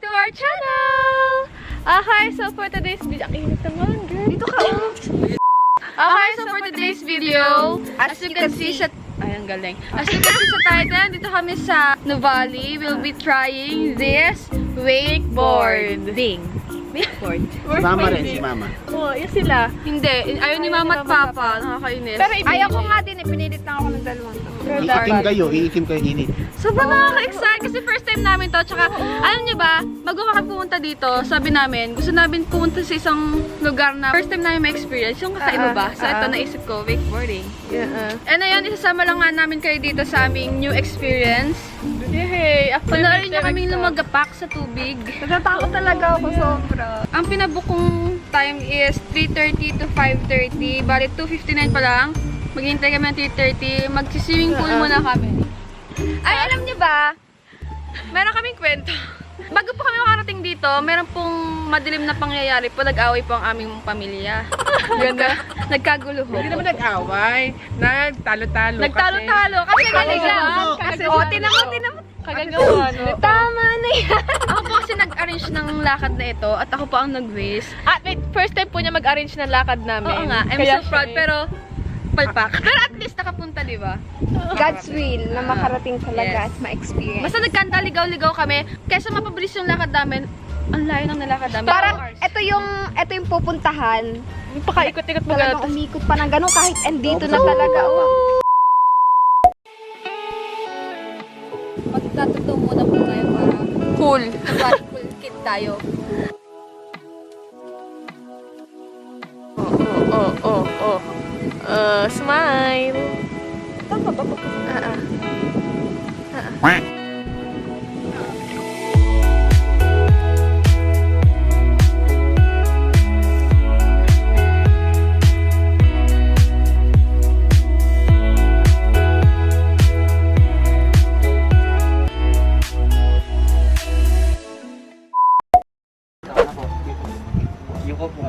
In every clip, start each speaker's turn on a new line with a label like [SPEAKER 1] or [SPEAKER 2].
[SPEAKER 1] to our channel! Okay, so for today's video, init naman, girl. Dito ka. Okay, so for today's video, as you can see sa... Ay, ang galing. As you can see sa title, dito kami sa Nuvali. We'll be trying this wakeboard. Wakeboard.
[SPEAKER 2] Si Mama rin, si Mama.
[SPEAKER 1] Oo, yun sila. Hindi, ayaw ni Mama at Papa. Nakakainis.
[SPEAKER 3] Pero ayaw ko nga din, pinilit na ako ng dalawang to.
[SPEAKER 2] Iitim kayo init.
[SPEAKER 1] Sobrang nakaka-excite kasi first time namin to. Tsaka, alam nyo ba, bago kami pumunta dito, sabi namin, gusto namin pumunta sa isang lugar na first time namin ma-experience. Yung kakaiba ba? So, ito naisip ko, wakeboarding. And ayun, isasama lang nga namin kayo dito sa aming new experience. Yay! Panoorin nyo kaming lumagapak sa tubig.
[SPEAKER 3] Natatakot talaga ako sobra.
[SPEAKER 1] Ang pinabook kong time is 3:30 to 5:30. Bali, 2:59 pa lang. Maghihintay kami ng 3:30. Mag-swimming pool muna kami. Ay, alam niyo ba? Meron kaming kwento. Bago po kami makarating dito, meron pong madilim na pangyayari po. Nag-away po ang aming pamilya. Ganda. Nagkagulo ho.
[SPEAKER 4] Hindi naman nag-away. Nagtalo-talo.
[SPEAKER 1] Nagtalo-talo. Kasi galing lang.
[SPEAKER 3] Kasi,
[SPEAKER 1] tinan mo. Kagagawa, no?
[SPEAKER 3] Tama na yan.
[SPEAKER 1] Ako po kasi nag-arrange ng lakad na ito at ako po ang nag-waste.
[SPEAKER 5] Wait, first time po niya mag-arrange ng lakad namin.
[SPEAKER 1] Oo nga, I'm so proud pero palpak. Pero at least nakapunta, di ba?
[SPEAKER 3] God's will na makarating talaga
[SPEAKER 1] Yes.
[SPEAKER 3] at ma-experience.
[SPEAKER 1] Basta nagkanta, ligaw-ligaw kami. Kesa mapabilis yung lakad namin, ang layo ng nalakad namin.
[SPEAKER 3] Parang
[SPEAKER 1] 2 hours.
[SPEAKER 3] ito yung pupuntahan.
[SPEAKER 5] Pakaikot-ikot mo
[SPEAKER 3] Talagang
[SPEAKER 5] gano'n.
[SPEAKER 3] umikot pa ng gano'n kahit andito na talaga.
[SPEAKER 1] Magtatuto muna po tayo para
[SPEAKER 5] Cool.
[SPEAKER 1] cool kid tayo.
[SPEAKER 5] Smile.
[SPEAKER 2] Yuko po.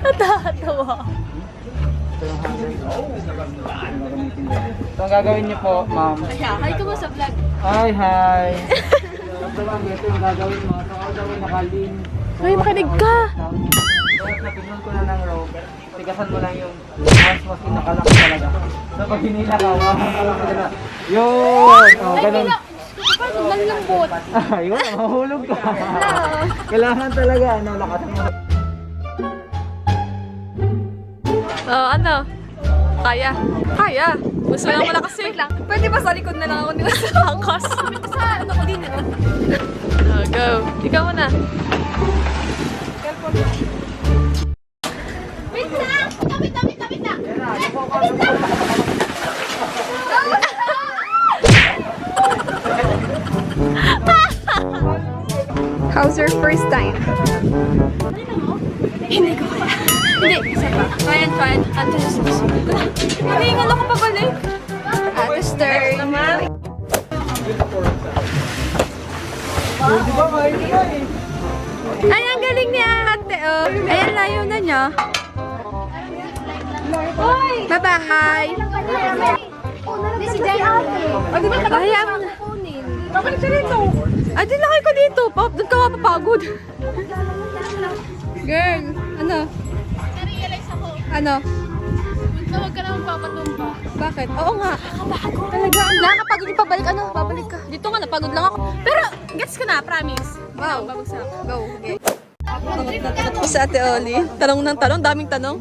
[SPEAKER 5] Natatawa.
[SPEAKER 4] Ito ang gagawin niyo po, ma'am.
[SPEAKER 1] Hi ka mo sa vlog.
[SPEAKER 4] Hi. Ito lang, ito yung gagawin mo. Ito ang gagawin nakalin.
[SPEAKER 5] Ay, makinig ka.
[SPEAKER 4] Tapos napignan ko na ng rope. Tigasan mo lang yung mas nakalak talaga. So pag hinila ka, makakalak ka na. Yun! Oh, ganun.
[SPEAKER 1] Malambot.
[SPEAKER 4] Ayun, mahulog ka. Kailangan talaga, lakas mo.
[SPEAKER 5] Ano? Kaya. Kaya. Gusto lang mo na kasi. Wait lang. Pwede ba sa likod na lang ako nila sa angkas? Sa ano ko din. Go. Ikaw muna.
[SPEAKER 3] How's your first time?
[SPEAKER 1] Hindi, isa pa. Try and. Ate, susunod ko. Hilingan ako pabalik.
[SPEAKER 3] Ate Stern.
[SPEAKER 1] Ay, ang galing ni ate, oh. Ayan, layo na niya. Bye-bye.
[SPEAKER 3] Si Jay ate.
[SPEAKER 1] Kaya mo na.
[SPEAKER 3] Bakit siya rito?
[SPEAKER 1] Ay, di lakay ko dito. Doon ka mapapagod. Girl, ano?
[SPEAKER 5] Na-realize ako.
[SPEAKER 1] Ano?
[SPEAKER 5] Huwag ka naman papatumba.
[SPEAKER 1] Bakit? Oo nga. Talaga. Nakakapagod yung pabalik. Ano? Babalik ka. Dito nga, napagod lang ako. Pero, gets ko na, promise. Wow. Go. Okay. Ako sa Ate Oli. Tanong ng tanong. Daming tanong.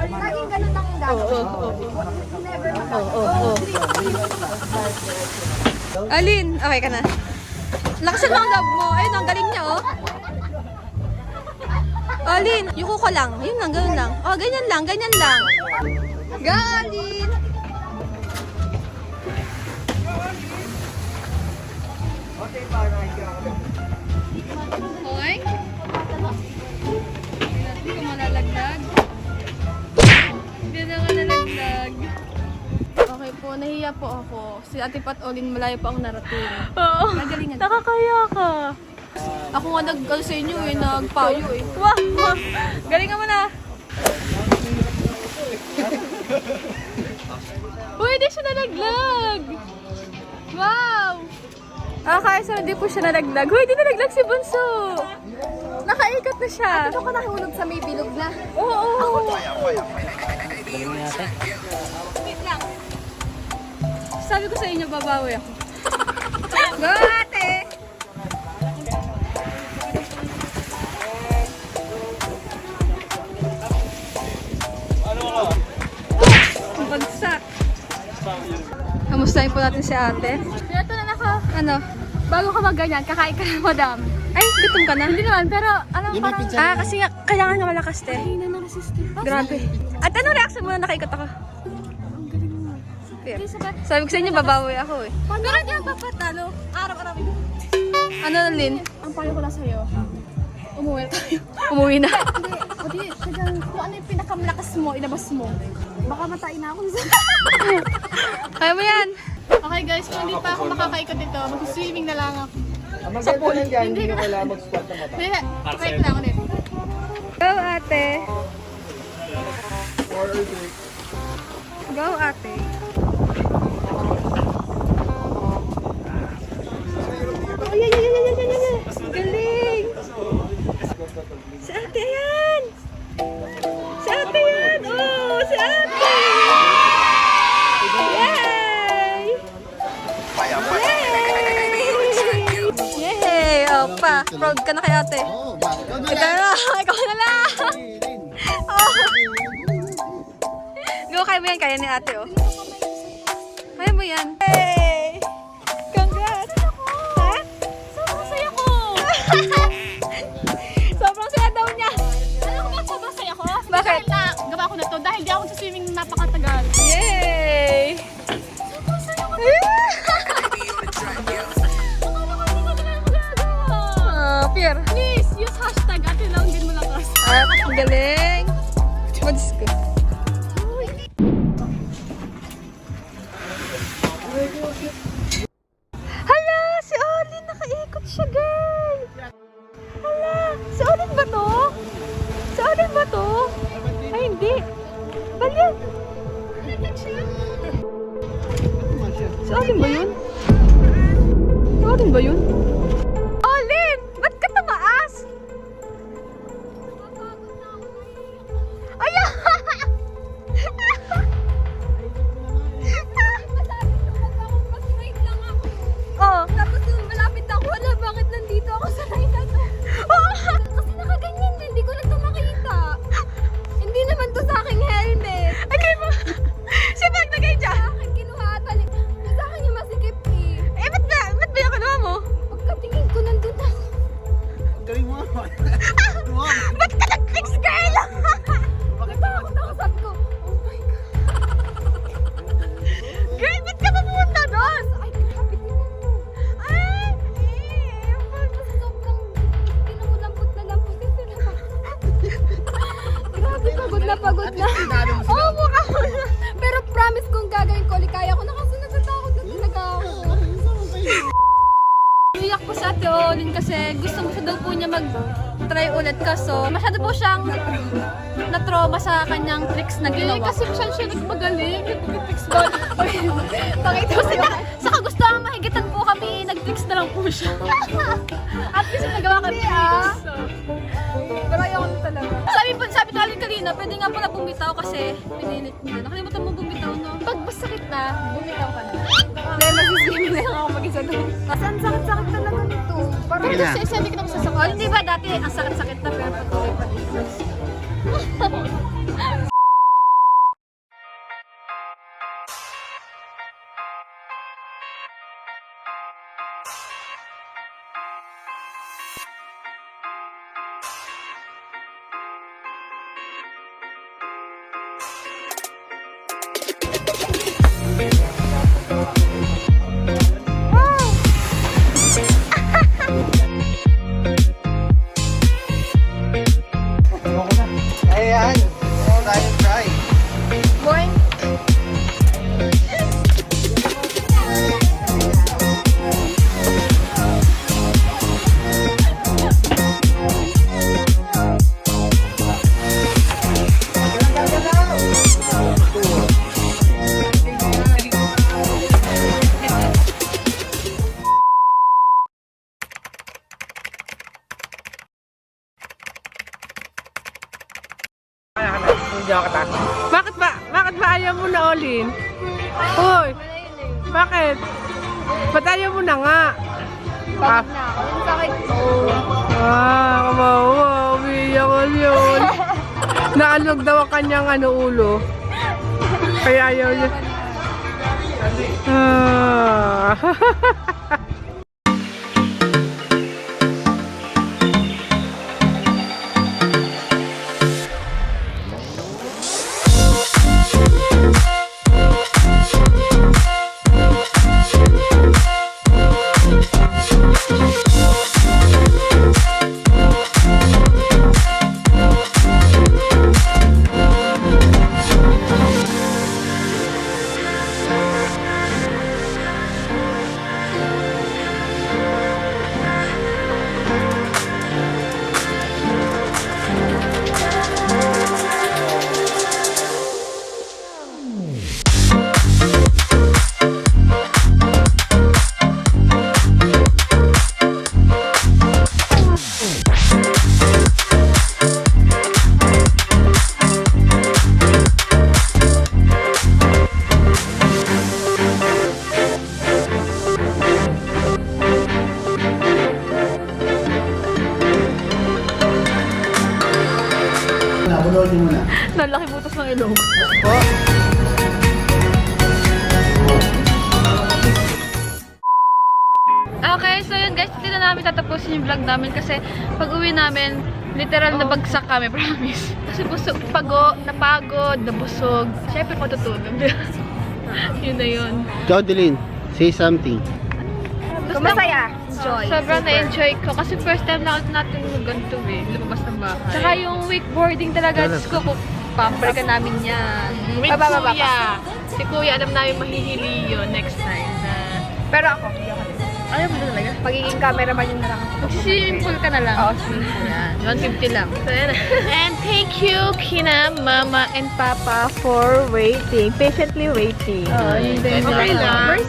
[SPEAKER 3] Laging ganun lang yung dati.
[SPEAKER 1] Oo. Alin, okay ka na? Lakasan mo ang love mo. Ayun, ang galing niya, oh. Alin, yuko ko lang. Yun lang, ganyan lang. Oh, ganyan lang. Go, Alin! Okay? Hindi ko malalaglag. Hindi na ka nalaglag. Okay po, nahiya po ako. Si Ate Pat Olin, malayo pa ang narating.
[SPEAKER 5] Oo.
[SPEAKER 1] Nagalingan.
[SPEAKER 5] Nakakaya ka.
[SPEAKER 1] Ako nga sa inyo eh, nagpayo eh.
[SPEAKER 5] Wah! Galingan mo na.
[SPEAKER 1] Uy, di siya nalaglag! Wow!
[SPEAKER 5] Okay, so hindi po siya nalaglag. Hoy, di nalaglag si Bunso! Nakaikot na siya.
[SPEAKER 3] Ito ka nahulog sa may bilog na.
[SPEAKER 5] Oo. Sabi ko sa inyo, babawi ako.
[SPEAKER 1] Go, ate! Ang bagsak. Kamustahin po natin si ate.
[SPEAKER 5] Ito na ako.
[SPEAKER 1] Ano?
[SPEAKER 5] Bago ka magganyan, kakain ka na madam.
[SPEAKER 1] Ay, gutom ka na?
[SPEAKER 5] Hindi naman, pero ano
[SPEAKER 2] Yung
[SPEAKER 5] parang...
[SPEAKER 2] may pinsan
[SPEAKER 1] Ah, kasi nga, kailangan nga malakas, te.
[SPEAKER 5] Ay, na resistant.
[SPEAKER 1] Grabe. At ano reaction mo na nakaikot ako? Fair.
[SPEAKER 5] Sabi,
[SPEAKER 1] Sabi ko sa inyo, babawi ako eh.
[SPEAKER 5] pero hindi ako papatalo. Araw-araw.
[SPEAKER 1] Ano, Lin?
[SPEAKER 5] Ang payo ko lang sa'yo, umuwi na tayo.
[SPEAKER 1] Umuwi na.
[SPEAKER 5] Hindi, o di, sadyang kung ano yung pinakamalakas mo, ilabas mo. Baka matain na ako.
[SPEAKER 1] Kaya mo yan.
[SPEAKER 5] Okay guys, kung hindi pa ako makakaikot dito, mag-swimming na lang ako.
[SPEAKER 4] Sa pool dyan, hindi ko kailangan mag-squat na mata.
[SPEAKER 5] Hindi, try ko lang ulit.
[SPEAKER 1] Go, ate. Go, ate. Ay, ay, ay, ay, ay, ay, ay. Galing. Si ate, ayan. Si ate yan. Oh, si ate. Yay! Yay! Yay! Opa, proud ka na kay ate.
[SPEAKER 2] Oo, bakit?
[SPEAKER 1] Ikaw na, ikaw na lang. Oh. Go, kaya mo yan, kaya ni ate, oh. Kaya mo yan. Hey! Congrats! Ha?
[SPEAKER 5] Sobrang saya ko!
[SPEAKER 1] Sobrang saya daw niya.
[SPEAKER 5] Alam ko ba sobrang saya ko?
[SPEAKER 1] Bakit?
[SPEAKER 5] Dahil na, gawa ko na to, dahil di ako sa swimming napakatagal.
[SPEAKER 1] Yay!
[SPEAKER 5] Sobrang saya ko!
[SPEAKER 1] Pierre.
[SPEAKER 5] Please, use hashtag Ate Long din mo lakas.
[SPEAKER 1] Ang galing. Madis ko. Hala! Si Olin! Nakaikot siya, girl! Hala! Si Olin ba to? Si Olin ba to? Ay, hindi. Baliw! Si Olin ba yun? Si Olin ba yun? Olin! Ba't ka tumaas? Ay! Oh.
[SPEAKER 3] Tapos nung malapit ako, wala, bakit nandito ako sa line na to? Kasi nakaganyan na, hindi ko na ito makita. Hindi naman to sa aking helmet.
[SPEAKER 1] Okay ba? Siya ba naglagay dyan?
[SPEAKER 3] Sa akin kinuha talik. Sa akin yung masikip eh.
[SPEAKER 1] Eh, ba't ba yung kinuha mo?
[SPEAKER 3] Pagkatingin ko nandun ako.
[SPEAKER 2] Galing mo.
[SPEAKER 1] Ba't ka nag-fix, girl?
[SPEAKER 3] Natakot ako, sabi ko, oh my God.
[SPEAKER 1] Girl, ba't ka pumunta doon?
[SPEAKER 3] Ay, grabe tingnan mo.
[SPEAKER 1] Ay!
[SPEAKER 3] Tapos sobrang pinamulampot na lampot yung sila. Grabe, pagod na pagod na.
[SPEAKER 1] Oo, mukha mo na.
[SPEAKER 3] Pero promise kong gagawin ko, ulit kaya ko na kasi natatakot na talaga ako.
[SPEAKER 1] Iyak po sa Ate Olin kasi gusto mo siya daw po niya mag-try ulit kaso masyado po siyang na-trauma sa kanyang tricks na ginawa.
[SPEAKER 5] Kasi siya nagpagaling, nag-fix ball.
[SPEAKER 1] Pakita mo sila. Sa kagustuhan mahigitan po kami, nag-tricks na lang po siya. At kasi nagawa kami tricks.
[SPEAKER 3] Pero ayaw ko na talaga.
[SPEAKER 1] Sabi ko alin kanina, pwede nga pala bumitaw kasi pinilit niya. Nakalimutan mo bumitaw, no?
[SPEAKER 5] Pag masakit na, bumitaw ka na.
[SPEAKER 3] Dahil masisimi na lang ako mag-isa doon. Kasi ang sakit-sakit talaga nito. Parang
[SPEAKER 2] Sige na.
[SPEAKER 5] Isa hindi ka na
[SPEAKER 1] Oh,
[SPEAKER 5] masasakit.
[SPEAKER 1] hindi ba dati ang sakit-sakit na pero patuloy pa din.
[SPEAKER 4] Ayan. Tayo try.
[SPEAKER 1] Boing!
[SPEAKER 6] Video kita. Bakit ba ayaw mo na Olin? Uy, bakit? Ba't ayaw mo na nga?
[SPEAKER 3] Bakit na ako? Ang sakit ko.
[SPEAKER 6] Kawawa, umiiyak ko yun. Naalog daw ang kanyang ulo. Kaya ayaw niya.
[SPEAKER 2] Ulosin mo na.
[SPEAKER 5] Nalaki butas ng ilong. Okay, so yun guys, hindi na namin tatapusin yung vlog namin kasi pag uwi namin, literal na bagsak kami, promise. Kasi busog, napagod, nabusog. Siyempre matutulog. Yun na yun.
[SPEAKER 2] Jodeline, say something.
[SPEAKER 3] Masaya. Joy.
[SPEAKER 5] Sobrang na-enjoy ko kasi first time na natin mag-ganto eh, lumabas ng bahay. Tsaka yung wakeboarding talaga, Diyos ko, pamper ka namin yan. With Kuya. Si Kuya, alam namin mahihili yun next time.
[SPEAKER 3] Pero ako,
[SPEAKER 5] Ayaw mo na talaga?
[SPEAKER 3] magiging cameraman yun na lang ako.
[SPEAKER 5] Mag-swimming pool ka na lang.
[SPEAKER 3] Oo, swimming pool.
[SPEAKER 5] Yan, 150 lang. So, yan. And thank you, kina Mama and Papa for waiting. Patiently waiting. Yun din
[SPEAKER 6] Okay
[SPEAKER 5] nila.
[SPEAKER 6] lang.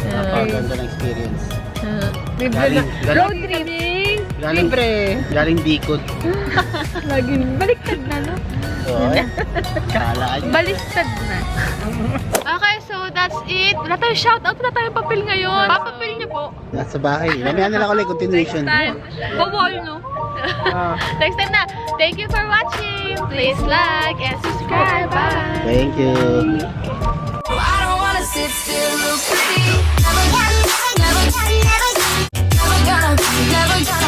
[SPEAKER 2] Napakaganda ng experience.
[SPEAKER 6] Libre na.
[SPEAKER 3] Road trip.
[SPEAKER 2] Galing Bicol.
[SPEAKER 5] Laging baliktad na, no?
[SPEAKER 2] Oo. Kala ka.
[SPEAKER 5] Balistad na. Okay, so that's it. Wala tayong shoutout. Wala tayong papel ngayon. Papapil niyo po.
[SPEAKER 2] Nasa bahay. Lamihan na lang ulit continuation.
[SPEAKER 5] Time. Bawal, no? Next time na. Thank you for watching. Please like and subscribe. Bye.
[SPEAKER 2] Thank you.
[SPEAKER 7] I don't wanna sit still, look pretty. Never gonna, never gonna, never gonna, never gonna.